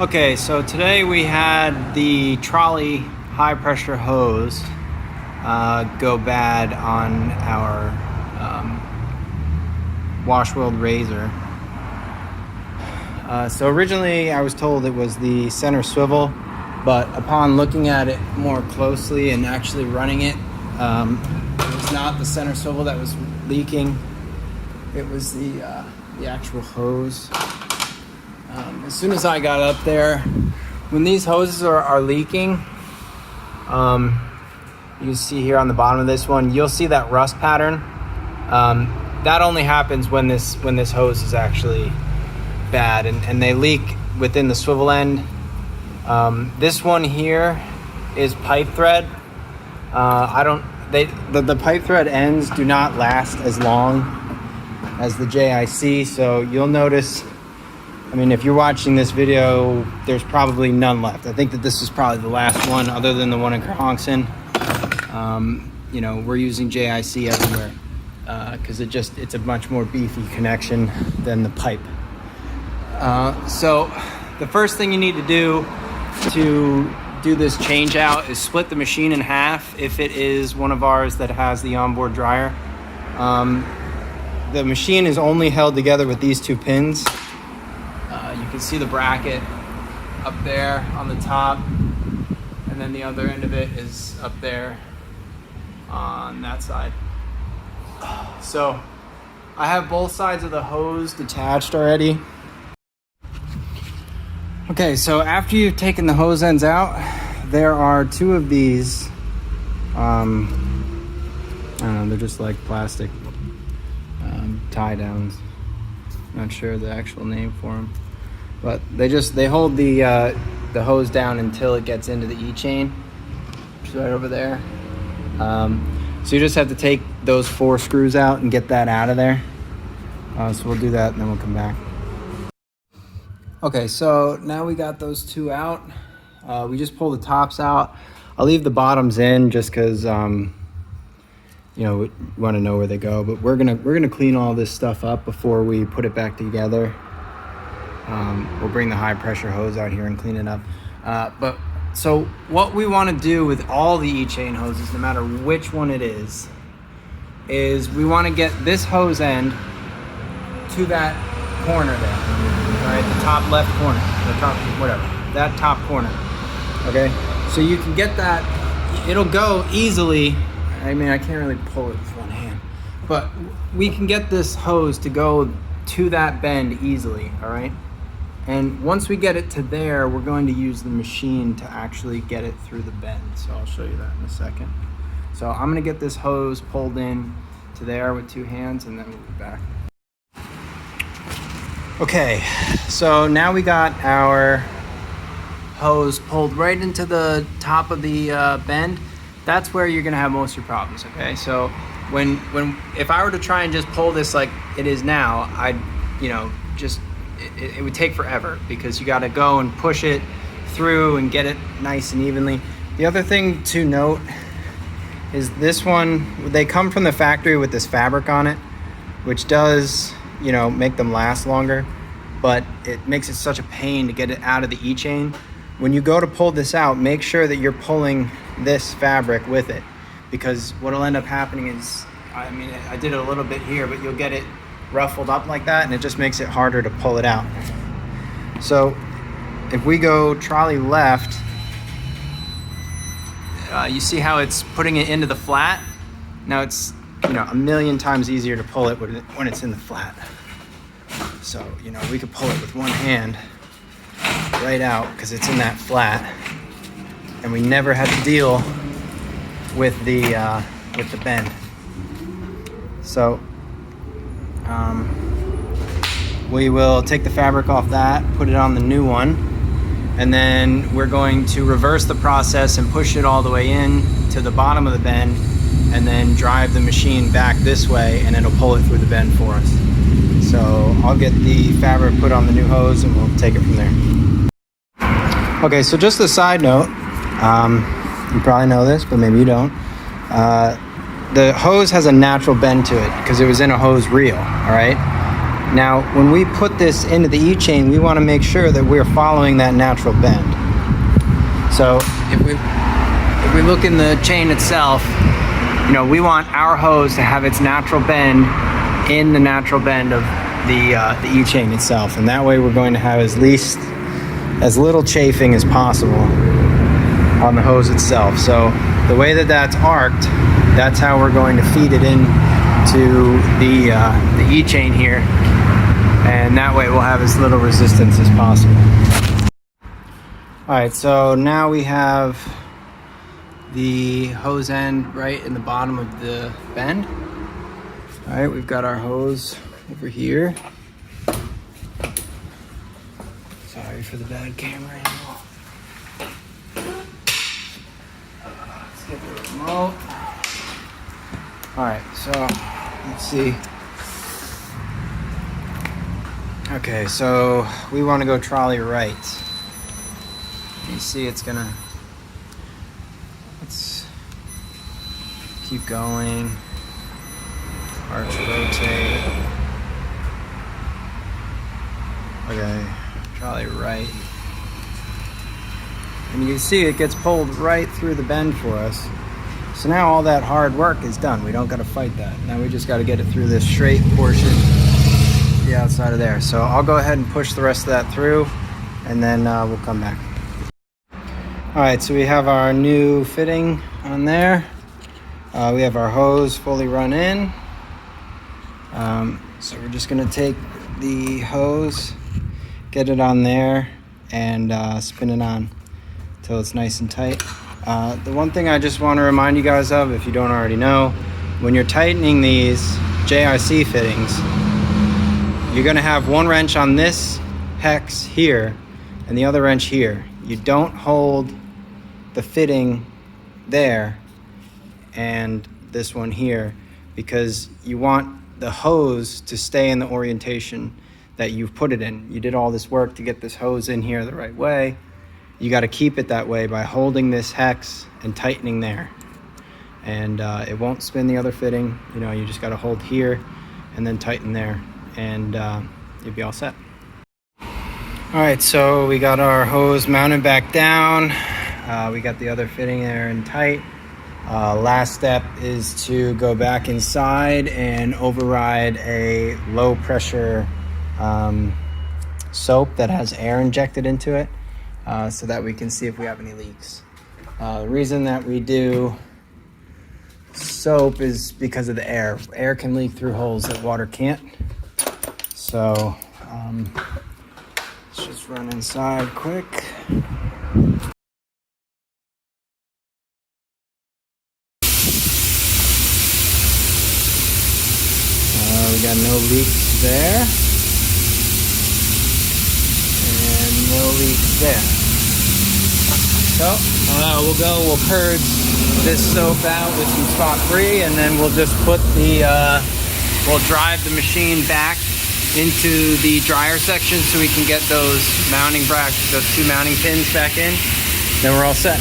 Okay, so today we had the trolley high pressure hose go bad on our Washworld Razor. So originally I was told it was the center swivel, but upon looking at it more closely and actually running it, it was not the center swivel that was leaking. It was the actual hose. As soon as I got up there, when these hoses are leaking, you can see here on the bottom of this one, you'll see that rust pattern. That only happens when this hose is actually bad and they leak within the swivel end. This one here is pipe thread. The pipe thread ends do not last as long as the JIC, so you'll notice, I mean, if you're watching this video, there's probably none left. I think that this is probably the last one other than the one in Kerhonkson. You know, we're using JIC everywhere because it's a much more beefy connection than the pipe. So the first thing you need to do this change out is split the machine in half if it is one of ours that has the onboard dryer. The machine is only held together with these two pins. You can see the bracket up there on the top, and then the other end of it is up there on that side. So I have both sides of the hose detached already. Okay, so after you've taken the hose ends out, there are two of these, I don't know, they're just like plastic tie downs. Not sure the actual name for them, but they hold the hose down until it gets into the E-chain, which is right over there. So you just have to take those 4 screws out and get that out of there. So we'll do that and then we'll come back. Okay, so now we got those 2 out. We just pull the tops out. I'll leave the bottoms in just because you know, we want to know where they go, but we're gonna clean all this stuff up before we put it back together. We'll bring the high pressure hose out here and clean it up. But so what we want to do with all the E-chain hoses, no matter which one it is we want to get this hose end to that corner there, all right, the top left corner, the top, whatever, that top corner. Okay, so you can get that, it'll go easily. I mean, I can't really pull it with one hand, but we can get this hose to go to that bend easily, all right? And once we get it to there, we're going to use the machine to actually get it through the bend. So I'll show you that in a second. So I'm gonna get this hose pulled in to there with 2 hands and then we'll be back. Okay, so now we got our hose pulled right into the top of the bend. That's where you're gonna have most of your problems, okay? So if I were to try and just pull this like it is now, it would take forever because you gotta go and push it through and get it nice and evenly. The other thing to note is this one, they come from the factory with this fabric on it, which does, you know, make them last longer, but it makes it such a pain to get it out of the E-chain. When you go to pull this out, make sure that you're pulling this fabric with it, because what'll end up happening is, I mean, I did it a little bit here, but you'll get it ruffled up like that and it just makes it harder to pull it out. So if we go trolley left, you see how it's putting it into the flat? Now it's, you know, a million times easier to pull it when it's in the flat. So, you know, we could pull it with one hand right out because it's in that flat, and we never had to deal with the bend. So we will take the fabric off that, put it on the new one, and then we're going to reverse the process and push it all the way in to the bottom of the bend, and then drive the machine back this way and it'll pull it through the bend for us. So I'll get the fabric put on the new hose and we'll take it from there. Okay, so just a side note, you probably know this, but maybe you don't. The hose has a natural bend to it because it was in a hose reel, all right? Now, when we put this into the E-chain, we want to make sure that we're following that natural bend. So if we look in the chain itself, you know, we want our hose to have its natural bend in the natural bend of the E-chain itself, and that way we're going to have as little chafing as possible on the hose itself. So the way that that's arced, that's how we're going to feed it in to the E-chain here, and that way we'll have as little resistance as possible. All right, so now we have the hose end right in the bottom of the bend. All right, we've got our hose over here. Sorry for the bad camera angle. Let's get the remote. All right, so let's see. Okay, so we want to go trolley right. You see it's gonna, let's keep going. Arch rotate. Okay, trolley right. And you can see it gets pulled right through the bend for us. So now all that hard work is done. We don't gotta fight that. Now we just gotta get it through this straight portion, the outside of there. So I'll go ahead and push the rest of that through, and then we'll come back. All right, so we have our new fitting on there. We have our hose fully run in. So we're just gonna take the hose, get it on there, and spin it on until it's nice and tight. The one thing I just want to remind you guys of, if you don't already know, when you're tightening these JIC fittings, you're gonna have one wrench on this hex here and the other wrench here. You don't hold the fitting there and this one here, because you want the hose to stay in the orientation that you've put it in. You did all this work to get this hose in here the right way. You got to keep it that way by holding this hex and tightening there, and it won't spin the other fitting. You know, you just got to hold here and then tighten there, and you'll be all set. All right, so we got our hose mounted back down. We got the other fitting there and tight. Last step is to go back inside and override a low pressure soap that has air injected into it, so that we can see if we have any leaks. The reason that we do soap is because of the air. Air can leak through holes that water can't. So let's just run inside quick. We got no leaks there, and no leaks there. So we'll purge this soap out with some spot free, and then we'll just put we'll drive the machine back into the dryer section so we can get those mounting brackets, those two mounting pins back in. Then we're all set.